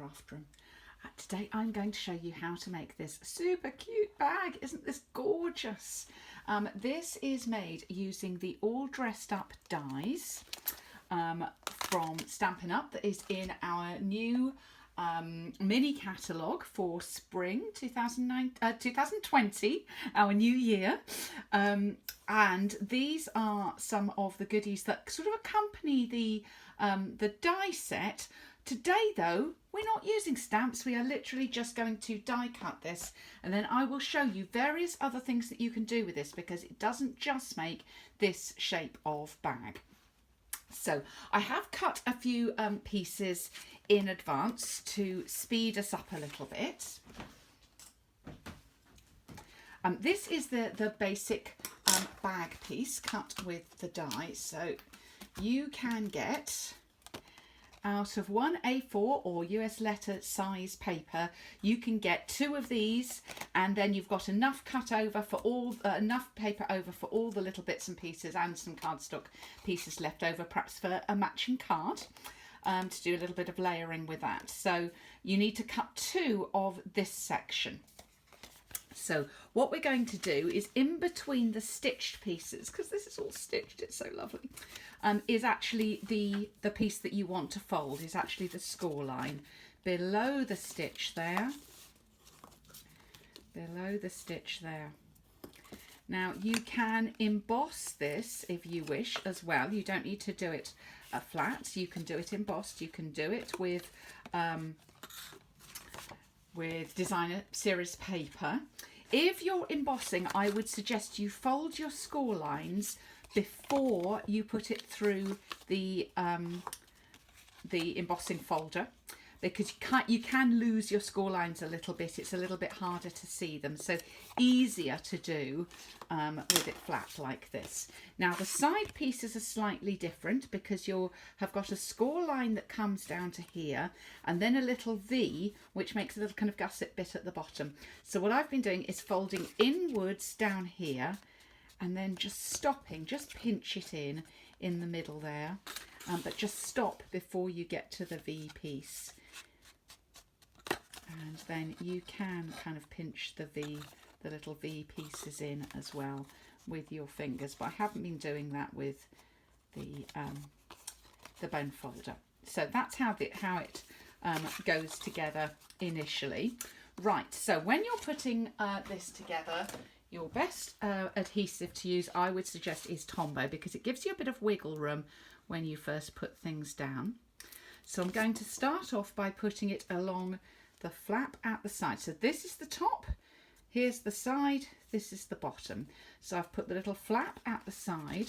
after them. Today I'm going to show you how to make this super cute bag. Isn't this gorgeous? This is made using the all dressed up dies from Stampin' Up that is in our new mini catalogue for spring 2020, our new year. And these are some of the goodies that sort of accompany the die set. Today though, we're not using stamps, we are literally just going to die cut this, and then I will show you various other things that you can do with this, because it doesn't just make this shape of bag. So I have cut a few pieces in advance to speed us up a little bit. This is the basic bag piece cut with the die. So you can get out of one A4 or US letter size paper, you can get 2 of these, and then you've got enough cut over for all enough paper over for all the little bits and pieces, and some cardstock pieces left over, perhaps for a matching card, to do a little bit of layering with that. So you need to cut 2 of this section. So what we're going to do is, in between the stitched pieces, because this is all stitched, it's so lovely, is actually the piece that you want to fold, is actually the score line below the stitch there. Below the stitch there. Now you can emboss this if you wish as well. You don't need to do it flat. You can do it embossed. You can do it with designer series paper. If you're embossing, I would suggest you fold your score lines before you put it through the embossing folder, because you can lose your score lines a little bit. It's a little bit harder to see them, so easier to do with it flat like this. Now the side pieces are slightly different, because you have got a score line that comes down to here, and then a little V which makes a little kind of gusset bit at the bottom. So what I've been doing is folding inwards down here, and then just stopping, just pinch it in the middle there, but just stop before you get to the V piece. And then you can kind of pinch the little V pieces in as well with your fingers, but I haven't been doing that with the bone folder. So that's how it goes together initially. Right, so when you're putting this together, your best adhesive to use, I would suggest, is Tombow, because it gives you a bit of wiggle room when you first put things down. So I'm going to start off by putting it along the flap at the side. So this is the top, here's the side, this is the bottom. So I've put the little flap at the side,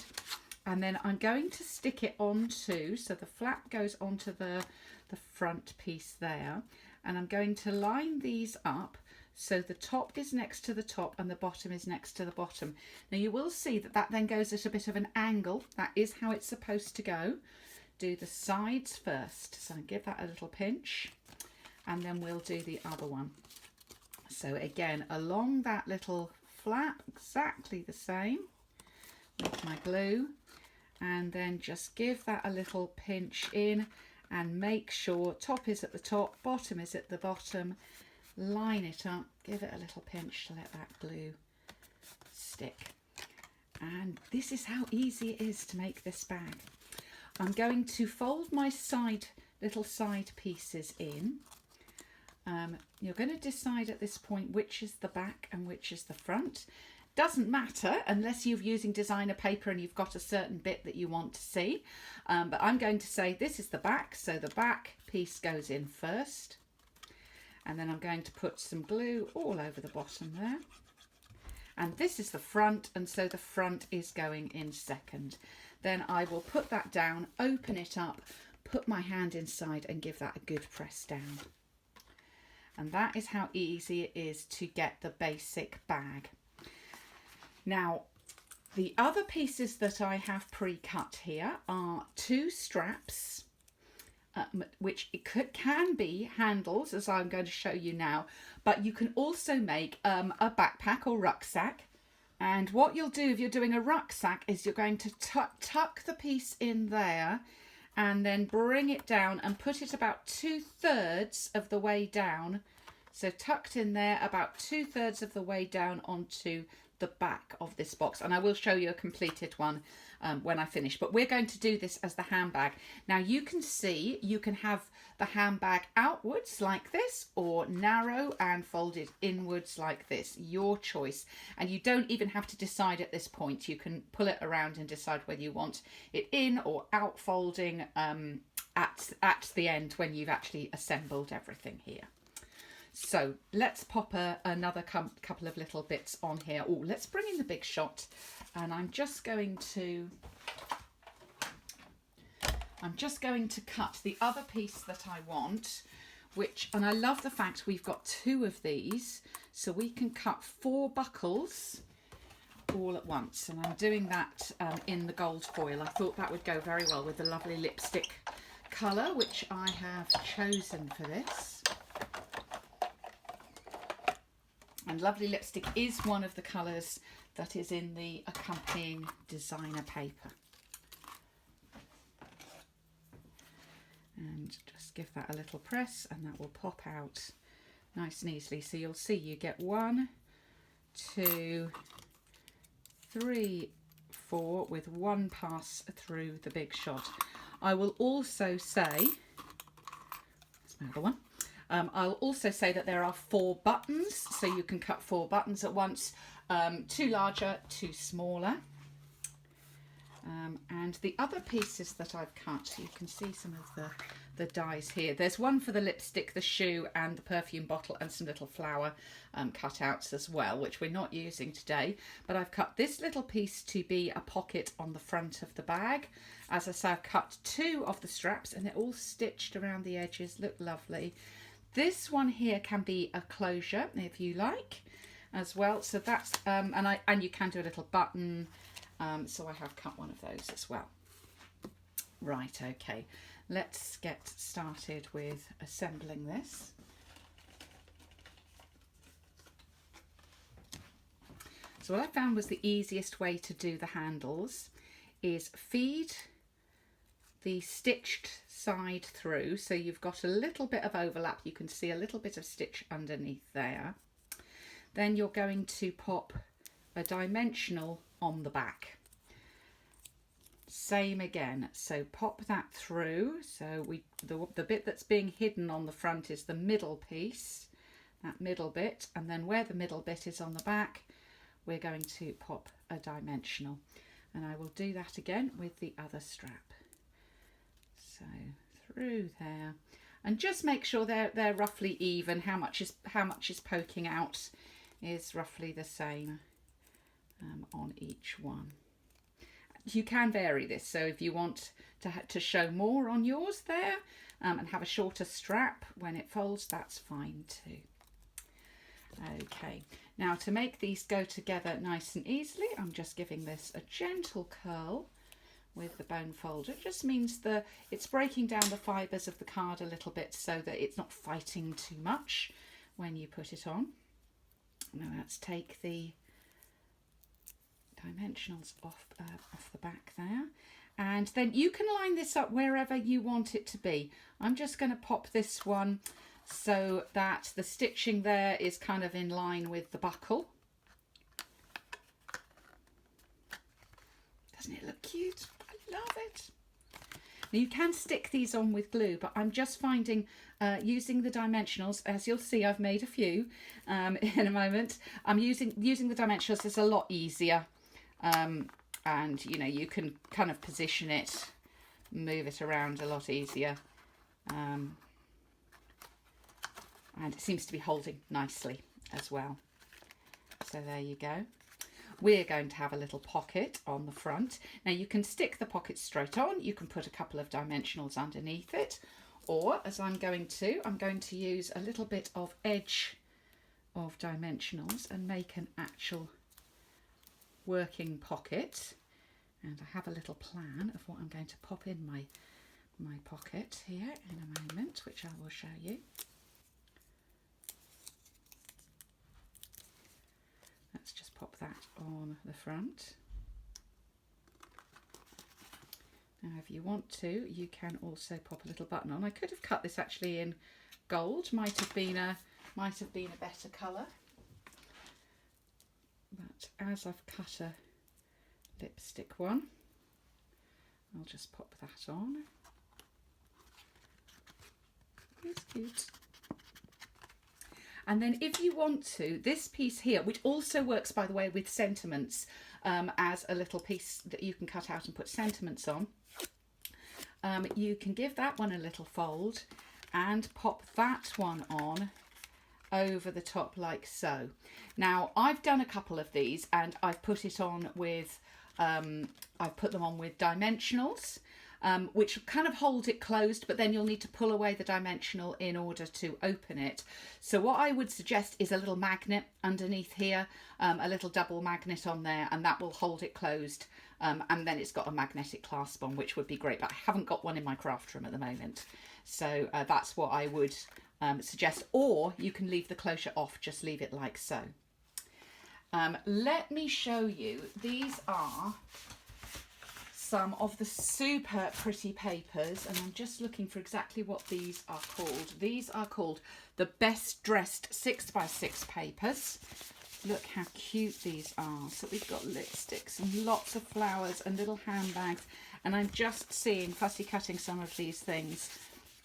and then I'm going to stick it onto, so the flap goes onto the front piece there, and I'm going to line these up so the top is next to the top and the bottom is next to the bottom. Now you will see that then goes at a bit of an angle. That is how it's supposed to go. Do the sides first, so give that a little pinch, and then we'll do the other one. So again, along that little flap, exactly the same with my glue, and then just give that a little pinch in, and make sure top is at the top, bottom is at the bottom. Line it up, give it a little pinch to let that glue stick. And this is how easy it is to make this bag. I'm going to fold my little side pieces in. You're going to decide at this point which is the back and which is the front. Doesn't matter unless you're using designer paper and you've got a certain bit that you want to see. But I'm going to say this is the back, so the back piece goes in first. And then I'm going to put some glue all over the bottom there. And this is the front, and so the front is going in second. Then I will put that down, open it up, put my hand inside and give that a good press down. And that is how easy it is to get the basic bag. Now, the other pieces that I have pre-cut here are 2 straps, which can be handles, as I'm going to show you now, but you can also make a backpack or rucksack. And what you'll do if you're doing a rucksack is you're going to tuck the piece in there, and then bring it down and put it about 2/3 of the way down. So tucked in there, about 2/3 of the way down onto the back of this box. And I will show you a completed one when I finish. But we're going to do this as the handbag. Now you can see, you can have the handbag outwards like this, or narrow and folded inwards like this. Your choice. And you don't even have to decide at this point. You can pull it around and decide whether you want it in or out folding at the end when you've actually assembled everything here. So let's pop another couple of little bits on here. Oh, let's bring in the big shot, and I'm just going to cut the other piece that I want, and I love the fact we've got 2 of these, so we can cut 4 buckles all at once. And I'm doing that in the gold foil. I thought that would go very well with the lovely lipstick colour, which I have chosen for this. And lovely lipstick is one of the colours that is in the accompanying designer paper. And just give that a little press and that will pop out nice and easily. So you'll see you get 1, 2, 3, 4 with 1 pass through the big shot. I will also say, that's my other one. I'll also say that there are 4 buttons, so you can cut 4 buttons at once, 2 larger, 2 smaller. And the other pieces that I've cut, you can see some of the dies here. There's one for the lipstick, the shoe, and the perfume bottle, and some little flower cutouts as well, which we're not using today. But I've cut this little piece to be a pocket on the front of the bag. As I say, I've cut 2 of the straps, and they're all stitched around the edges. Look lovely. This one here can be a closure if you like as well. So that's and you can do a little button. So I have cut one of those as well. Right, okay. Let's get started with assembling this. So what I found was the easiest way to do the handles is feed the stitched side through, so you've got a little bit of overlap. You can see a little bit of stitch underneath there. Then you're going to pop a dimensional on the back. Same again, so pop that through. So the bit that's being hidden on the front is the middle piece, that middle bit, and then where the middle bit is on the back, we're going to pop a dimensional. And I will do that again with the other strap. So through there, and just make sure they're roughly even. How much is poking out is roughly the same on each one. You can vary this, so if you want to show more on yours there and have a shorter strap when it folds, that's fine too. Okay, now to make these go together nice and easily, I'm just giving this a gentle curl with the bone folder. It just means it's breaking down the fibres of the card a little bit so that it's not fighting too much when you put it on. Now let's take the dimensionals off the back there, and then you can line this up wherever you want it to be. I'm just going to pop this one so that the stitching there is kind of in line with the buckle. Doesn't it look cute? I love it. Now you can stick these on with glue, but I'm just finding using the dimensionals, as you'll see I've made a few in a moment, I'm using the dimensionals is a lot easier, and you know, you can kind of position it, move it around a lot easier, and it seems to be holding nicely as well. So there you go. We're going to have a little pocket on the front. Now you can stick the pocket straight on, you can put a couple of dimensionals underneath it, or as I'm going to use a little bit of edge of dimensionals and make an actual working pocket. And I have a little plan of what I'm going to pop in my pocket here in a moment, which I will show you. Let's just pop that on the front. Now if you want to, you can also pop a little button on. I could have cut this actually in gold, might have been a better colour. But as I've cut a lipstick one, I'll just pop that on. It's cute. And then if you want to, this piece here, which also works, by the way, with sentiments, as a little piece that you can cut out and put sentiments on, you can give that one a little fold and pop that one on over the top like so. Now I've done a couple of these and I've put it on with, I've put them on with dimensionals, which kind of hold it closed, but then you'll need to pull away the dimensional in order to open it. So what I would suggest is a little magnet underneath here, a little double magnet on there, and that will hold it closed. And then it's got a magnetic clasp on, which would be great, but I haven't got one in my craft room at the moment. So that's what I would suggest, or you can leave the closure off, just leave it like so. Let me show you, these are some of the super pretty papers, and I'm just looking for exactly what these are called. These are called the Best Dressed 6x6 papers. Look how cute these are. So we've got lipsticks and lots of flowers and little handbags, and I'm just seeing, fussy cutting some of these things.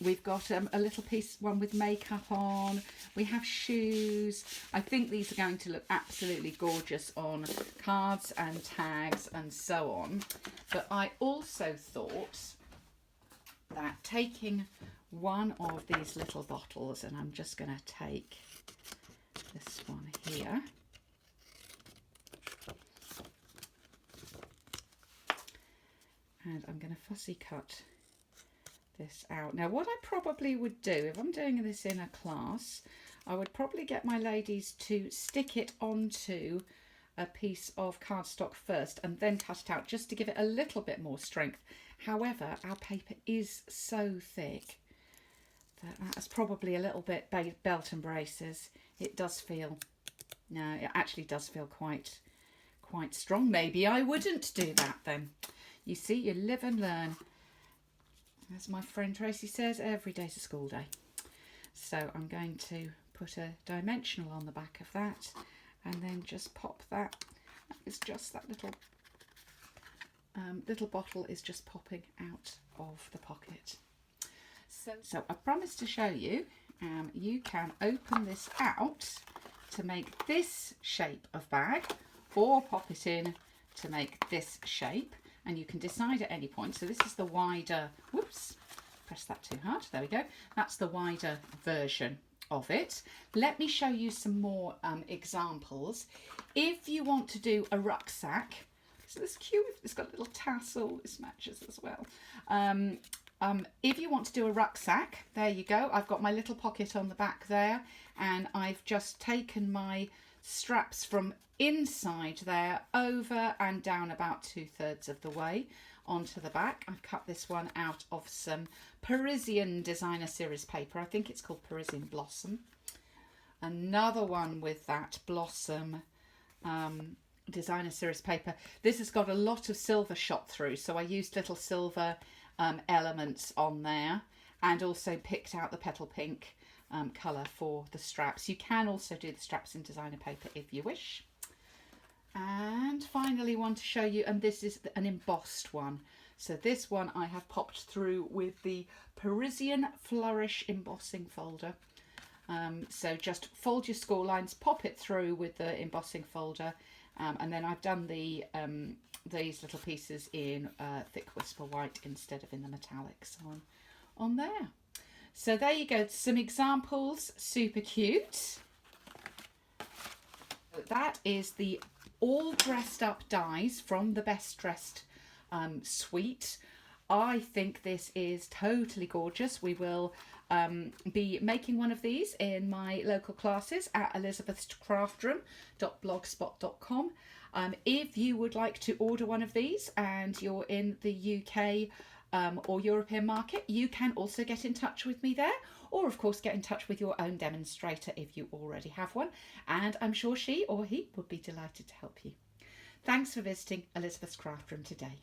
We've got a little piece, one with makeup on. We have shoes. I think these are going to look absolutely gorgeous on cards and tags and so on. But I also thought that taking one of these little bottles, and I'm just going to take this one here. And I'm going to fussy cut this out. Now what I probably would do, if I'm doing this in a class, I would probably get my ladies to stick it onto a piece of cardstock first and then cut it out, just to give it a little bit more strength. However, our paper is so thick that that's probably a little bit belt and braces. It does feel, no, it actually does feel quite strong. Maybe I wouldn't do that then. You see, you live and learn. As my friend Tracy says, every day's a school day. So I'm going to put a dimensional on the back of that and then just pop that. That is just that little bottle is just popping out of the pocket. So I promised to show you, you can open this out to make this shape of bag, or pop it in to make this shape. And you can decide at any point. So this is the wider, whoops, press that too hard, there we go. That's the wider version of it. Let me show you some more examples. If you want to do a rucksack, so this cute, it's got a little tassel, this matches as well. If you want to do a rucksack, there you go. I've got my little pocket on the back there, and I've just taken my straps from inside there over and down about 2/3 of the way onto the back. I've cut this one out of some Parisian designer series paper. I think it's called Parisian Blossom. Another one with that Blossom designer series paper. This has got a lot of silver shot through, so I used little silver elements on there, and also picked out the petal pink colour for the straps. You can also do the straps in designer paper if you wish. And finally, want to show you, and this is an embossed one. So this one I have popped through with the Parisian Flourish embossing folder. So just fold your score lines, pop it through with the embossing folder, and then I've done the these little pieces in thick whisper white instead of in the metallics on there. So there you go, some examples, super cute. That is the all dressed up dies from the Best Dressed suite. I think this is totally gorgeous. We will be making one of these in my local classes at elizabethscraftroom.blogspot.com. If you would like to order one of these and you're in the UK or European market, you can also get in touch with me there, or of course get in touch with your own demonstrator if you already have one, and I'm sure she or he would be delighted to help you. Thanks for visiting Elizabeth's Craft Room today.